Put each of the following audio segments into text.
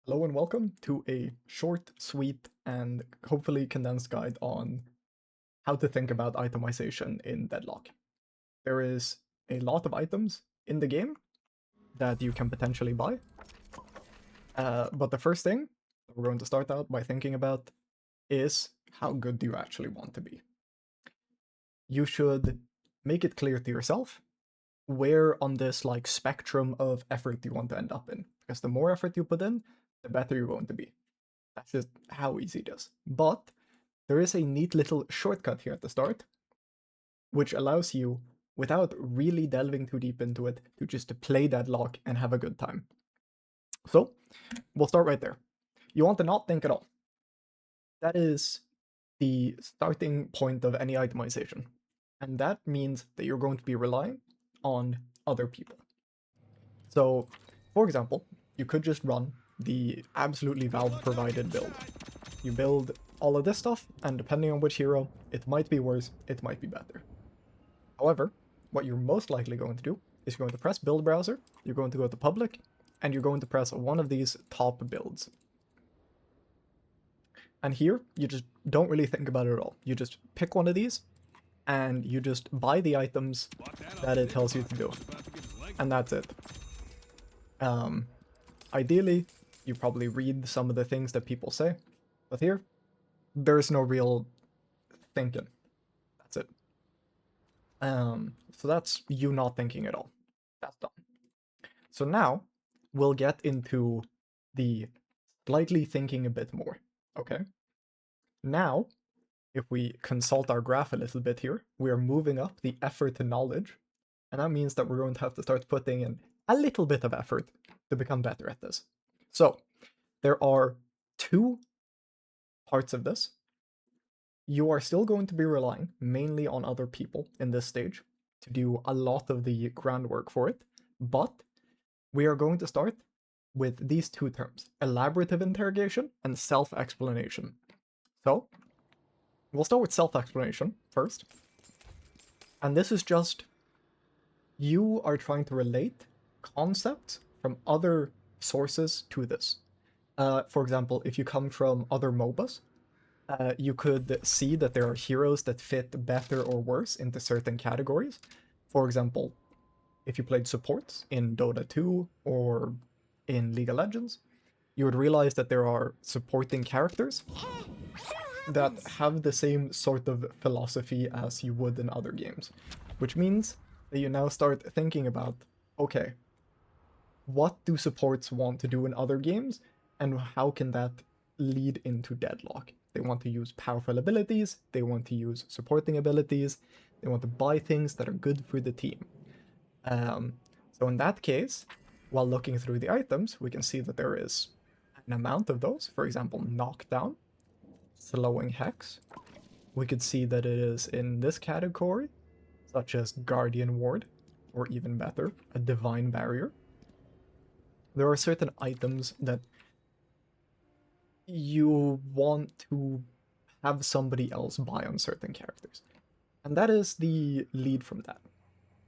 Hello and welcome to a short, sweet, and hopefully condensed guide on how to think about itemization in Deadlock. There is a lot of items in the game that you can potentially buy, but the first thing that we're going to start out by thinking about is how good do you actually want to be? You should make it clear to yourself where on this spectrum of effort you want to end up in, because the more effort you put in, the better you're going to be. That's just how easy it is. But there is a neat little shortcut here at the start, which allows you, without really delving too deep into it, to just play Deadlock and have a good time. So, we'll start right there. You want to not think at all. That is the starting point of any itemization. And that means that you're going to be relying on other people. So, for example, you could just run the absolutely Valve provided build. You build all of this stuff, and depending on which hero, it might be worse, it might be better. However, what you're most likely going to do is you're going to press build browser, you're going to go to public, and you're going to press one of these top builds. And here, you just don't really think about it at all. You just pick one of these, and you just buy the items that it tells you to do. And that's it. Ideally, you probably read some of the things that people say, but here, there's no real thinking. That's it. So that's you not thinking at all. That's done. So now we'll get into the slightly thinking a bit more. Okay. Now, if we consult our graph a little bit here, we are moving up the effort to knowledge, and that means that we're going to have to start putting in a little bit of effort to become better at this. So there are two parts of this. You are still going to be relying mainly on other people in this stage to do a lot of the groundwork for it, but we are going to start with these two terms, elaborative interrogation and self-explanation. So, we'll start with self-explanation first. And this is just you are trying to relate concepts from other sources to this. For example, if you come from other MOBAs, you could see that there are heroes that fit better or worse into certain categories. For example, if you played supports in Dota 2 or in League of Legends, you would realize that there are supporting characters that have the same sort of philosophy as you would in other games, which means that you now start thinking about, okay, what do supports want to do in other games, and how can that lead into Deadlock? They want to use powerful abilities, they want to use supporting abilities, they want to buy things that are good for the team. So in that case, while looking through the items, we can see that there is an amount of those. For example, knockdown, slowing hex. We could see that it is in this category, such as guardian ward, or even better, a divine barrier. There are certain items that you want to have somebody else buy on certain characters. And that is the lead from that.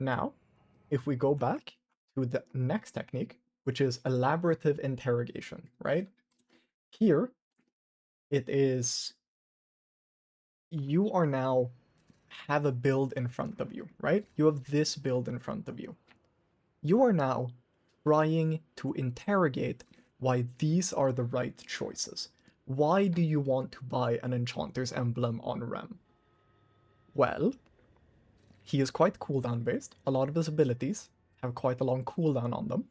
Now, if we go back to the next technique, which is elaborative interrogation, right? Here, it is you are now have a build in front of you, right? You have this build in front of you. You are now trying to interrogate why these are the right choices. Why do you want to buy an Enchanter's Emblem on Rem? Well, he is quite cooldown based. A lot of his abilities have quite a long cooldown on them.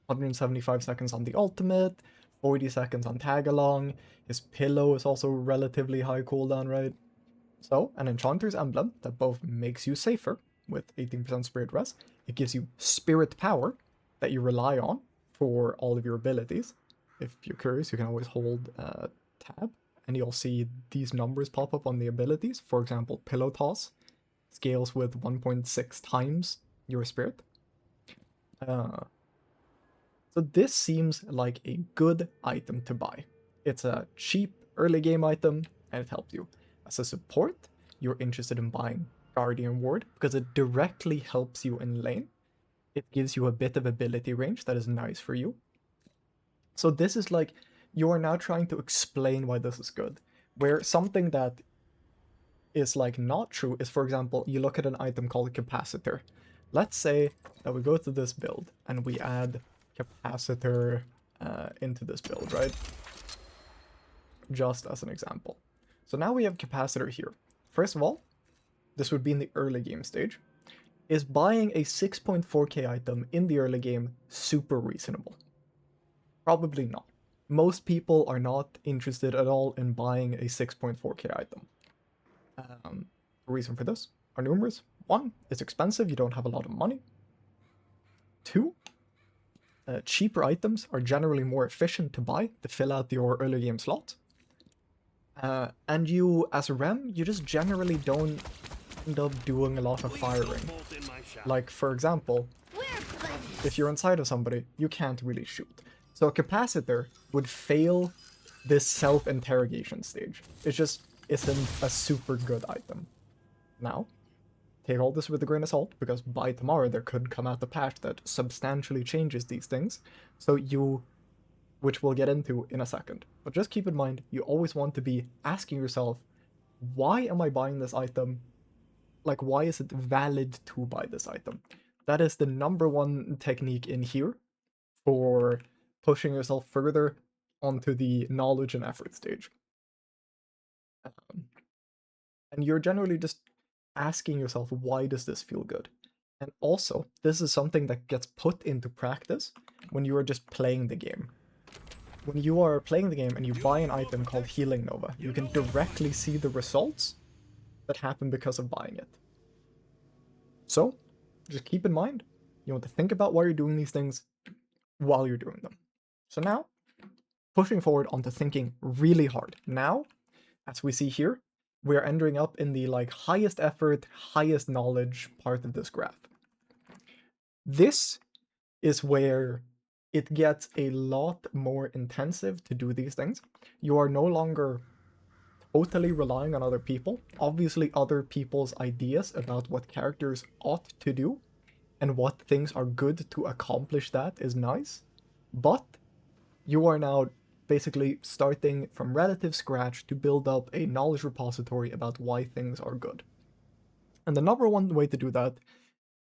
175 seconds on the ultimate, 40 seconds on tag along. His pillow is also relatively high cooldown, right? So, an Enchanter's Emblem that both makes you safer with 18% Spirit Res, it gives you Spirit Power that you rely on for all of your abilities. If you're curious, you can always hold tab and you'll see these numbers pop up on the abilities. For example, Pillow Toss scales with 1.6 times your Spirit. So this seems like a good item to buy. It's a cheap early game item and it helps you. As a support, you're interested in buying Guardian Ward because it directly helps you in lane. It gives you a bit of ability range that is nice for you. So this is like, you are now trying to explain why this is good. Where something that is like not true is, for example, you look at an item called capacitor. Let's say that we go to this build and we add capacitor into this build, right? Just as an example. So now we have capacitor here. First of all, this would be in the early game stage. Is buying a 6.4k item in the early game super reasonable? Probably not. Most people are not interested at all in buying a 6.4k item. The reason for this are numerous. One, it's expensive, you don't have a lot of money. Two, cheaper items are generally more efficient to buy to fill out your early game slot. And you, as a rem, you just generally don't end up doing a lot of firing. Like, for example, if you're inside of somebody, you can't really shoot. So a capacitor would fail this self-interrogation stage. It just isn't a super good item. Now, take all this with a grain of salt, because by tomorrow there could come out a patch that substantially changes these things, so which we'll get into in a second. But just keep in mind, you always want to be asking yourself, why am I buying this item? Like, why is it valid to buy this item? That is the number one technique in here for pushing yourself further onto the knowledge and effort stage. And you're generally just asking yourself, why does this feel good? And also, this is something that gets put into practice when you are just playing the game. When you are playing the game and you buy an item called Healing Nova, you can directly see the results that happen because of buying it. So, just keep in mind, you want to think about why you're doing these things while you're doing them. So now, pushing forward onto thinking really hard. Now, as we see here, we're ending up in the like highest effort, highest knowledge part of this graph. This is where it gets a lot more intensive to do these things. You are no longer totally relying on other people. Obviously, other people's ideas about what characters ought to do and what things are good to accomplish that is nice, but you are now basically starting from relative scratch to build up a knowledge repository about why things are good. And the number one way to do that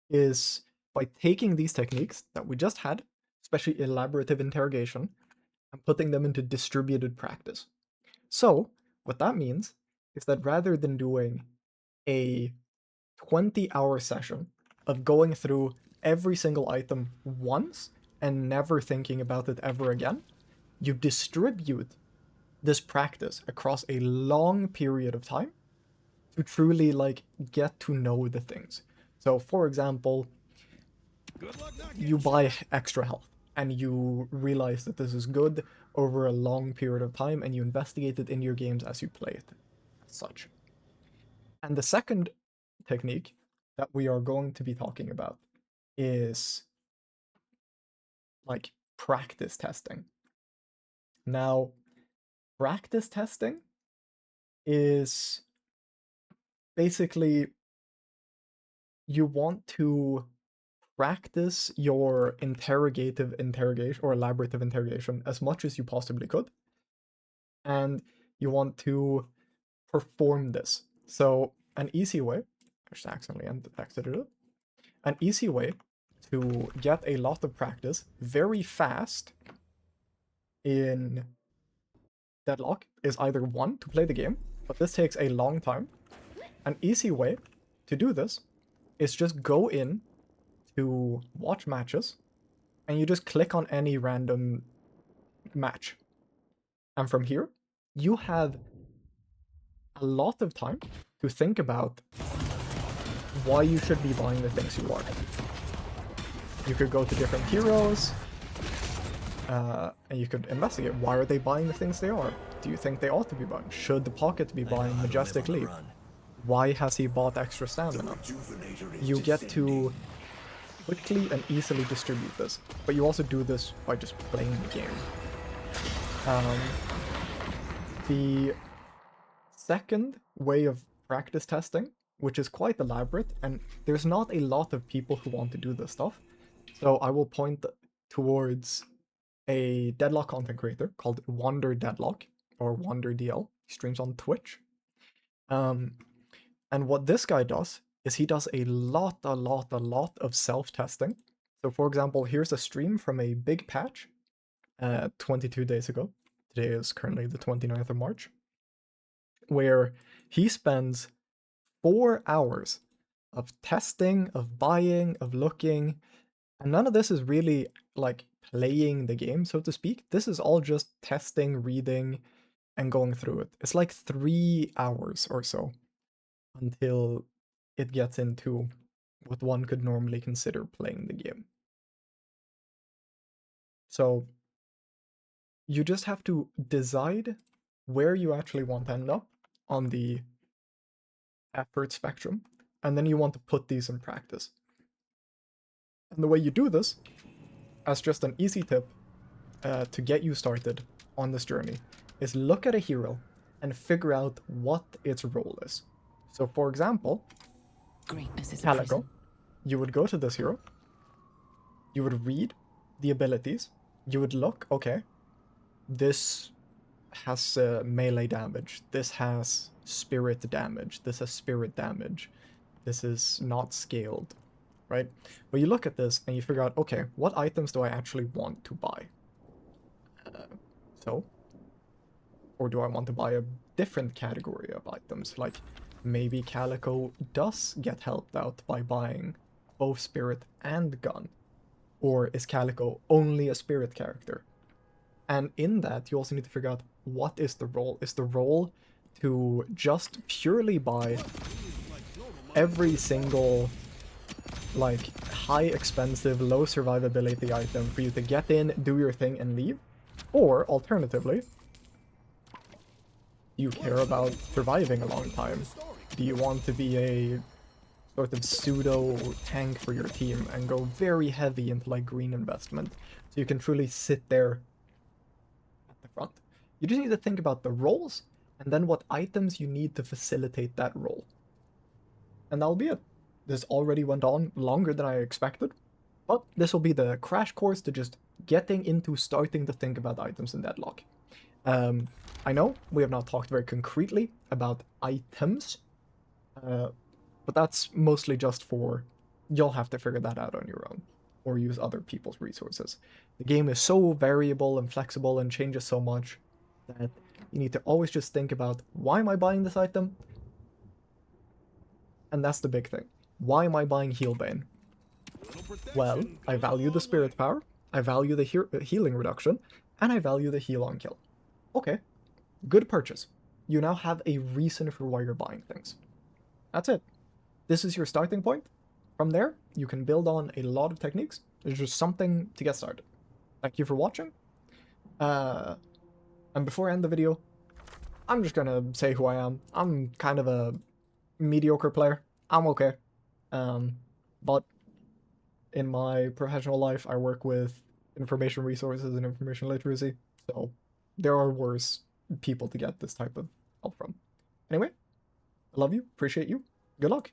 is by taking these techniques that we just had, especially elaborative interrogation, and putting them into distributed practice. So, what that means is that rather than doing a 20-hour session of going through every single item once and never thinking about it ever again, you distribute this practice across a long period of time to truly like get to know the things. So for example, you buy extra health and you realize that this is good over a long period of time and you investigate it in your games as you play it as such. And the second technique that we are going to be talking about is like practice testing. Now, practice testing is basically you want to practice your interrogation or elaborative interrogation as much as you possibly could, and you want to perform this. So an easy way, I just accidentally exited it. An easy way to get a lot of practice very fast in Deadlock is either one, to play the game, but this takes a long time. An easy way to do this is just go in to watch matches and you just click on any random match. And from here, you have a lot of time to think about why you should be buying the things you are. You could go to different heroes, and you could investigate, why are they buying the things they are? Do you think they ought to be buying? Should the Pocket be buying Majestic Leap? Why has he bought extra stamina? You get to quickly and easily distribute this, but you also do this by just playing the game. The second way of practice testing, which is quite elaborate, and there's not a lot of people who want to do this stuff, so I will point towards a Deadlock content creator called Wander Deadlock or Wander DL. He streams on Twitch. And what this guy does is he does a lot of self-testing. So for example, here's a stream from a big patch 22 days ago. Today is currently the 29th of March, where he spends 4 hours of testing, of buying, of looking, and none of this is really like playing the game, so to speak. This is all just testing, reading, and going through it. It's like 3 hours or so until it gets into what one could normally consider playing the game. So you just have to decide where you actually want to end up on the effort spectrum, and then you want to put these in practice. And the way you do this, as just an easy tip to get you started on this journey, is look at a hero and figure out what its role is. So for example, Calico, you would go to this hero, you would read the abilities, you would look, okay, this has melee damage, this has spirit damage, this has spirit damage, this is not scaled, right? But you look at this and you figure out, okay, what items do I actually want to buy? Or do I want to buy a different category of items? Like maybe Calico does get helped out by buying both spirit and gun. Or is Calico only a spirit character? And in that, you also need to figure out what is the role. Is the role to just purely buy every single like high expensive, low survivability item for you to get in, do your thing, and leave? Or alternatively, do you care about surviving a long time? Do you want to be a sort of pseudo tank for your team and go very heavy into like green investment so you can truly sit there at the front? You just need to think about the roles and then what items you need to facilitate that role. And that'll be it. This already went on longer than I expected, but this will be the crash course to just getting into starting to think about items in Deadlock. I know we have not talked very concretely about items, but that's mostly just for you'll have to figure that out on your own or use other people's resources. The game is so variable and flexible and changes so much that you need to always just think about, why am I buying this item? And that's the big thing. Why am I buying Healbane? Well, I value the spirit power, I value the healing reduction, and I value the heal on kill. Okay, good purchase. You now have a reason for why you're buying things. That's it. This is your starting point. From there, you can build on a lot of techniques. There's just something to get started. Thank you for watching. And before I end the video, I'm just gonna say who I am. I'm kind of a mediocre player. I'm okay. But in my professional life, I work with information resources and information literacy, so there are worse people to get this type of help from. Anyway, I love you, appreciate you, good luck.